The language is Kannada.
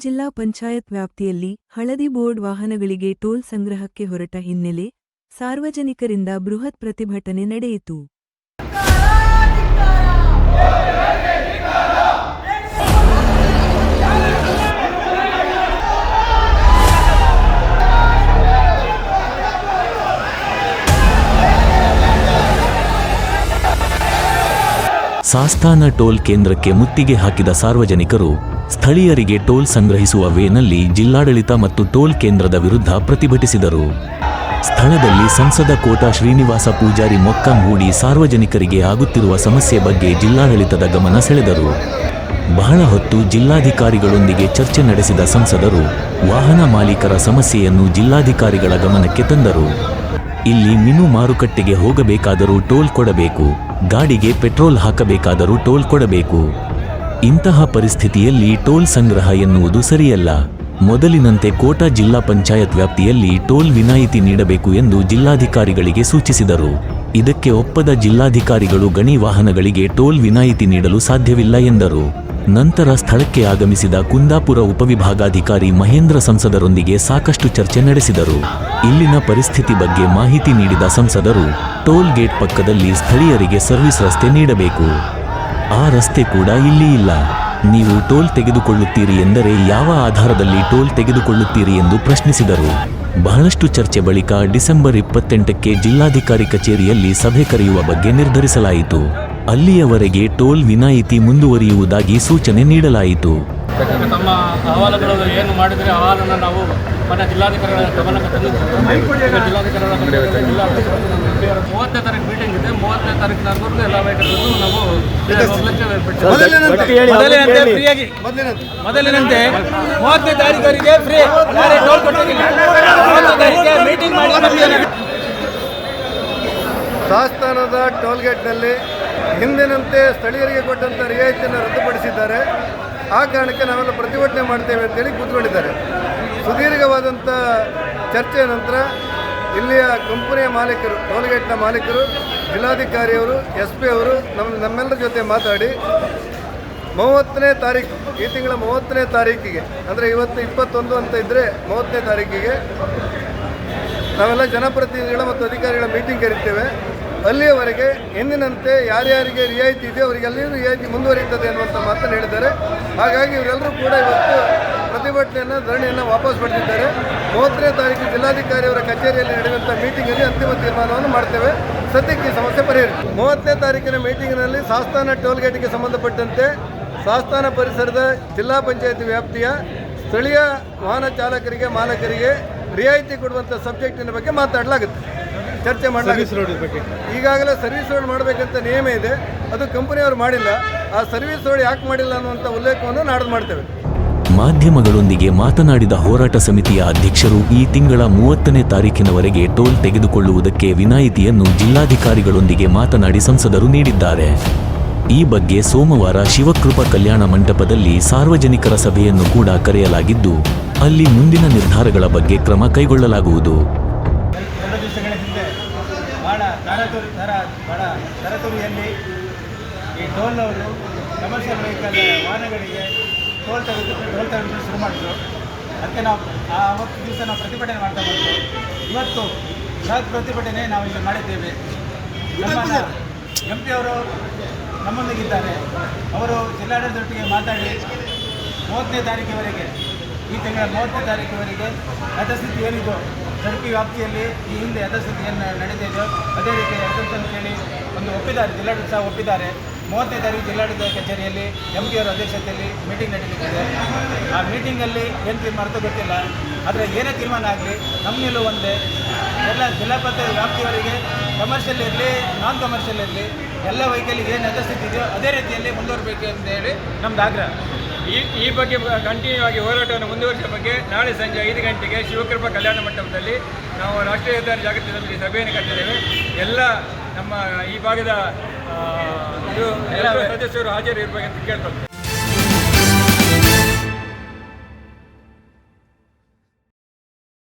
ಜಿಲ್ಲಾ ಪಂಚಾಯತ್ ವ್ಯಾಪ್ತಿಯಲ್ಲಿ ಹಳದಿ ಬೋರ್ಡ್ ವಾಹನಗಳಿಗೆ ಟೋಲ್ ಸಂಗ್ರಹಕ್ಕೆ ಹೊರಟ ಹಿನ್ನೆಲೆ ಸಾರ್ವಜನಿಕರಿಂದ ಬೃಹತ್ ಪ್ರತಿಭಟನೆ ನಡೆಯಿತು. ಸಾಸ್ತಾನ ಟೋಲ್ ಕೇಂದ್ರಕ್ಕೆ ಮುತ್ತಿಗೆ ಹಾಕಿದ ಸಾರ್ವಜನಿಕರು ಸ್ಥಳೀಯರಿಗೆ ಟೋಲ್ ಸಂಗ್ರಹಿಸುವ ವೇನಲ್ಲಿ ಜಿಲ್ಲಾಡಳಿತ ಮತ್ತು ಟೋಲ್ ಕೇಂದ್ರದ ವಿರುದ್ಧ ಪ್ರತಿಭಟಿಸಿದರು. ಸ್ಥಳದಲ್ಲಿ ಸಂಸದ ಕೋಟಾ ಶ್ರೀನಿವಾಸ ಪೂಜಾರಿ ಮೊಕ್ಕಂ ಹೂಡಿ ಸಾರ್ವಜನಿಕರಿಗೆ ಆಗುತ್ತಿರುವ ಸಮಸ್ಯೆ ಬಗ್ಗೆ ಜಿಲ್ಲಾಡಳಿತದ ಗಮನ ಸೆಳೆದರು. ಬಹಳ ಹೊತ್ತು ಜಿಲ್ಲಾಧಿಕಾರಿಗಳೊಂದಿಗೆ ಚರ್ಚೆ ನಡೆಸಿದ ಸಂಸದರು ವಾಹನ ಮಾಲೀಕರ ಸಮಸ್ಯೆಯನ್ನು ಜಿಲ್ಲಾಧಿಕಾರಿಗಳ ಗಮನಕ್ಕೆ ತಂದರು. ಇಲ್ಲಿ ಮೀನು ಮಾರುಕಟ್ಟೆಗೆ ಹೋಗಬೇಕಾದರೂ ಟೋಲ್ ಕೊಡಬೇಕು, ಗಾಡಿಗೆ ಪೆಟ್ರೋಲ್ ಹಾಕಬೇಕಾದರೂ ಟೋಲ್ ಕೊಡಬೇಕು. ಇಂತಹ ಪರಿಸ್ಥಿತಿಯಲ್ಲಿ ಟೋಲ್ ಸಂಗ್ರಹ ಎನ್ನುವುದು ಸರಿಯಲ್ಲ. ಮೊದಲಿನಂತೆ ಕೋಟಾ ಜಿಲ್ಲಾ ಪಂಚಾಯತ್ ವ್ಯಾಪ್ತಿಯಲ್ಲಿ ಟೋಲ್ ವಿನಾಯಿತಿ ನೀಡಬೇಕು ಎಂದು ಜಿಲ್ಲಾಧಿಕಾರಿಗಳಿಗೆ ಸೂಚಿಸಿದರು. ಇದಕ್ಕೆ ಒಪ್ಪದ ಜಿಲ್ಲಾಧಿಕಾರಿಗಳು ಗಣಿ ವಾಹನಗಳಿಗೆ ಟೋಲ್ ವಿನಾಯಿತಿ ನೀಡಲು ಸಾಧ್ಯವಿಲ್ಲ ಎಂದರು. ನಂತರ ಸ್ಥಳಕ್ಕೆ ಆಗಮಿಸಿದ ಕುಂದಾಪುರ ಉಪವಿಭಾಗಾಧಿಕಾರಿ ಮಹೇಂದ್ರ ಸಂಸದರೊಂದಿಗೆ ಸಾಕಷ್ಟು ಚರ್ಚೆ ನಡೆಸಿದರು. ಇಲ್ಲಿನ ಪರಿಸ್ಥಿತಿ ಬಗ್ಗೆ ಮಾಹಿತಿ ನೀಡಿದ ಸಂಸದರು ಟೋಲ್ ಗೇಟ್ ಪಕ್ಕದಲ್ಲಿ ಸ್ಥಳೀಯರಿಗೆ ಸರ್ವಿಸ್ ರಸ್ತೆ ನೀಡಬೇಕು. ಆ ರಸ್ತೆ ಕೂಡ ಇಲ್ಲಿ ಇಲ್ಲ. ನೀವು ಟೋಲ್ ತೆಗೆದುಕೊಳ್ಳುತ್ತೀರಿ ಎಂದರೆ ಯಾವ ಆಧಾರದಲ್ಲಿ ಟೋಲ್ ತೆಗೆದುಕೊಳ್ಳುತ್ತೀರಿ ಎಂದು ಪ್ರಶ್ನಿಸಿದರು. ಬಹಳಷ್ಟು ಚರ್ಚೆ ಬಳಿಕ ಡಿಸೆಂಬರ್ 28ಕ್ಕೆ ಜಿಲ್ಲಾಧಿಕಾರಿ ಕಚೇರಿಯಲ್ಲಿ ಸಭೆ ಕರೆಯುವ ಬಗ್ಗೆ ನಿರ್ಧರಿಸಲಾಯಿತು. ಅಲ್ಲಿಯವರೆಗೆ ಟೋಲ್ ವಿನಾಯಿತಿ ಮುಂದುವರಿಯುವುದಾಗಿ ಸೂಚನೆ ನೀಡಲಾಯಿತು. ತಮ್ಮ ಅಹವಾಲುಗಳು ಏನು ಮಾಡಿದರೆ ಅಹವಾಲನ್ನು ನಾವು ಮನೆ ಜಿಲ್ಲಾಧಿಕಾರಿಗಳ ಗಮನಕ್ಕೆ ತಂದಿದ್ದೇವೆ. ಜಿಲ್ಲಾಧಿಕಾರಿಗಳ 30ನೇ ತಾರೀಕು ಮೀಟಿಂಗ್ ಇದೆ. 30ನೇ ತಾರೀಕಿನವರೆಗೂ ಎಲ್ಲ ವೆಹಿಕಲ್ಗಳು ನಾವು ಮೊದಲಿನಂತೆ 30ನೇ ತಾರೀಕರಿಗೆ ಫ್ರೀ ಟೋಲ್ ಕೊಟ್ಟಿಲ್ಲ. ಮೀಟಿಂಗ್ ಮಾಡಿ ಸಾಸ್ತಾನದ ಟೋಲ್ಗೇಟ್ನಲ್ಲಿ ಹಿಂದಿನಂತೆ ಸ್ಥಳೀಯರಿಗೆ ಕೊಟ್ಟಂಥ ರಿಯಾಯಿತಿಯನ್ನು ರದ್ದುಪಡಿಸಿದ್ದಾರೆ. ಆ ಕಾರಣಕ್ಕೆ ನಾವೆಲ್ಲ ಪ್ರತಿಭಟನೆ ಮಾಡ್ತೇವೆ ಅಂತೇಳಿ ಕೂತ್ಕೊಂಡಿದ್ದಾರೆ. ಸುದೀರ್ಘವಾದಂಥ ಚರ್ಚೆಯ ನಂತರ ಇಲ್ಲಿಯ ಕಂಪನಿಯ ಮಾಲೀಕರು, ಟೋಲ್ಗೇಟ್ನ ಮಾಲೀಕರು, ಜಿಲ್ಲಾಧಿಕಾರಿಯವರು, SP ಅವರು ನಮ್ಮೆಲ್ಲರ ಜೊತೆ ಮಾತಾಡಿ 30ನೇ ತಾರೀಕು, ಈ ತಿಂಗಳ 30ನೇ ತಾರೀಕಿಗೆ, ಅಂದರೆ ಇವತ್ತು 21 ಅಂತ ಇದ್ದರೆ 30ನೇ ತಾರೀಕಿಗೆ ನಾವೆಲ್ಲ ಜನಪ್ರತಿನಿಧಿಗಳ ಮತ್ತು ಅಧಿಕಾರಿಗಳ ಮೀಟಿಂಗ್ ಕರೀತೇವೆ. ಅಲ್ಲಿಯವರೆಗೆ ಎಂದಿನಂತೆ ಯಾರ್ಯಾರಿಗೆ ರಿಯಾಯಿತಿ ಇದೆ ಅವರಿಗೆಲ್ಲರೂ ರಿಯಾಯಿತಿ ಮುಂದುವರಿಯುತ್ತದೆ ಅನ್ನುವಂಥ ಮಾತನ್ನು ಹೇಳಿದ್ದಾರೆ. ಹಾಗಾಗಿ ಇವರೆಲ್ಲರೂ ಕೂಡ ಇವತ್ತು ಪ್ರತಿಭಟನೆಯನ್ನು, ಧರಣಿಯನ್ನು ವಾಪಸ್ ಪಡೆದಿದ್ದಾರೆ. 30ನೇ ತಾರೀಕು ಜಿಲ್ಲಾಧಿಕಾರಿಯವರ ಕಚೇರಿಯಲ್ಲಿ ನಡೆಯುವಂಥ ಮೀಟಿಂಗಲ್ಲಿ ಅಂತಿಮ ತೀರ್ಮಾನವನ್ನು ಮಾಡ್ತೇವೆ. ಸದ್ಯಕ್ಕೆ ಈ ಸಮಸ್ಯೆ ಪರಿಹರಿಸಿ 30ನೇ ತಾರೀಕಿನ ಮೀಟಿಂಗ್ನಲ್ಲಿ ಸಾಸ್ತಾನ ಟೋಲ್ಗೇಟ್ಗೆ ಸಂಬಂಧಪಟ್ಟಂತೆ ಸಾಸ್ತಾನ ಪರಿಸರದ ಜಿಲ್ಲಾ ಪಂಚಾಯತ್ ವ್ಯಾಪ್ತಿಯ ಸ್ಥಳೀಯ ವಾಹನ ಚಾಲಕರಿಗೆ, ಮಾಲಕರಿಗೆ ರಿಯಾಯಿತಿ ಕೊಡುವಂಥ ಸಬ್ಜೆಕ್ಟಿನ ಬಗ್ಗೆ ಮಾತಾಡಲಾಗುತ್ತೆ, ಚರ್ಚೆ ಮಾಡಲಾಗುತ್ತೆ. ಈಗಾಗಲೇ ಸರ್ವಿಸ್ ರೋಡ್ ಮಾಡಬೇಕಂತ ನಿಯಮ ಇದೆ, ಅದು ಕಂಪನಿಯವರು ಮಾಡಿಲ್ಲ. ಆ ಸರ್ವಿಸ್ ರೋಡ್ ಯಾಕೆ ಮಾಡಿಲ್ಲ ಅನ್ನುವಂಥ ಉಲ್ಲೇಖವನ್ನು ನಾಡ್ದು ಮಾಡ್ತೇವೆ. ಮಾಧ್ಯಮಗಳೊಂದಿಗೆ ಮಾತನಾಡಿದ ಹೋರಾಟ ಸಮಿತಿಯ ಅಧ್ಯಕ್ಷರು ಈ ತಿಂಗಳ 30ನೇ ತಾರೀಕಿನವರೆಗೆ ಟೋಲ್ ತೆಗೆದುಕೊಳ್ಳುವುದಕ್ಕೆ ವಿನಾಯಿತಿಯನ್ನು ಜಿಲ್ಲಾಧಿಕಾರಿಗಳೊಂದಿಗೆ ಮಾತನಾಡಿ ಸಂಸದರು ನೀಡಿದ್ದಾರೆ. ಈ ಬಗ್ಗೆ ಸೋಮವಾರ ಶಿವಕೃಪಾ ಕಲ್ಯಾಣ ಮಂಟಪದಲ್ಲಿ ಸಾರ್ವಜನಿಕರ ಸಭೆಯನ್ನು ಕೂಡ ಕರೆಯಲಾಗಿದ್ದು, ಅಲ್ಲಿ ಮುಂದಿನ ನಿರ್ಧಾರಗಳ ಬಗ್ಗೆ ಕ್ರಮ ಕೈಗೊಳ್ಳಲಾಗುವುದು. 2 ದಿವಸಗಳ ಹಿಂದೆ ತರತುರಿಯಲ್ಲಿ ಈ ಟೋಲ್ನವರು ಕಮರ್ಷಿಯಲ್ ವೆಹಿಕಲ್ ವಾಹನಗಳಿಗೆ ಟೋಲ್ ತೆಗೆದು ಶುರು ಮಾಡಿದ್ರು. ಅದಕ್ಕೆ ನಾವು ಅವತ್ತು ದಿವಸ ನಾವು ಪ್ರತಿಭಟನೆ ಮಾಡ್ತಾ ಬಂದು ಇವತ್ತು ಬೃಹತ್ ಪ್ರತಿಭಟನೆ ನಾವು ಇಲ್ಲಿ ಮಾಡಿದ್ದೇವೆ. ನಮ್ಮ MP ಅವರು ನಮ್ಮೊಂದಿಗಿದ್ದಾರೆ. ಅವರು ಜಿಲ್ಲಾಡಳಿತದೊಟ್ಟಿಗೆ ಮಾತಾಡಿ 30ನೇ ತಾರೀಕಿವರೆಗೆ, ಈ ತಿಂಗಳ 30ನೇ ತಾರೀಕಿವರೆಗೆ ಯಥಾಸ್ಥಿತಿ ಏನಿದು ಜಡ್ಪಿ ವ್ಯಾಪ್ತಿಯಲ್ಲಿ ಈ ಹಿಂದೆ ಯಥಾಸ್ಥಿತಿ ಏನು ನಡೀತಿದೆಯೋ ಅದೇ ರೀತಿ ಯಥಾಸ್ಥಿತಿ ಹೇಳಿ ಒಂದು ಒಪ್ಪಿದ್ದಾರೆ, ಜಿಲ್ಲಾಡಳಿತ ಸಹ ಒಪ್ಪಿದ್ದಾರೆ. 30ನೇ ತಾರೀಕು ಜಿಲ್ಲಾಡಳಿತ ಕಚೇರಿಯಲ್ಲಿ MP ಅವರ ಅಧ್ಯಕ್ಷತೆಯಲ್ಲಿ ಮೀಟಿಂಗ್ ನಡೀಲಿಕ್ಕಿದೆ. ಆ ಮೀಟಿಂಗಲ್ಲಿ ಏನು ತೀರ್ಮಾನ ಗೊತ್ತಿಲ್ಲ, ಆದರೆ ಏನೇ ತೀರ್ಮಾನ ಆಗಲಿ ನಮ್ಮ ನಿಲುವು ಒಂದೇ. ಎಲ್ಲ ಜಿಲ್ಲಾ ಪಂಚಾಯತ್ ವ್ಯಾಪ್ತಿಯವರಿಗೆ ಕಮರ್ಷಿಯಲ್ ಇರಲಿ, ನಾನ್ ಕಮರ್ಷಿಯಲ್ ಇರಲಿ, ಎಲ್ಲ ವೆಹಿಕಲ್ಗೆ ಏನು ಯಥಾಸ್ಥಿತಿ ಇದೆಯೋ ಅದೇ ರೀತಿಯಲ್ಲಿ ಮುಂದುವರಬೇಕು ಅಂತ ಹೇಳಿ ನಮ್ಮದು ಆಗ್ರಹ. ಈ ಬಗ್ಗೆ ಕಂಟಿನ್ಯೂ ಆಗಿ ಹೋರಾಟವನ್ನು ಮುಂದುವರಿಸುವ ಬಗ್ಗೆ ನಾಳೆ ಸಂಜೆ 5 ಗಂಟೆಗೆ ಶಿವಕೃಪಾ ಕಲ್ಯಾಣ ಮಂಟಪದಲ್ಲಿ ನಾವು ರಾಷ್ಟ್ರೀಯ ಹೆದ್ದಾರಿ ಜಾಗೃತಿ ಸಮಿತಿ ಸಭೆಯನ್ನು ಕರೆದಿದ್ದೇವೆ. ಎಲ್ಲ ನಮ್ಮ ಈ ಭಾಗದ ಸದಸ್ಯರು ಹಾಜರಿರಬೇಕಂತ ಕೇಳ್ಕೊಳ್ತೇವೆ.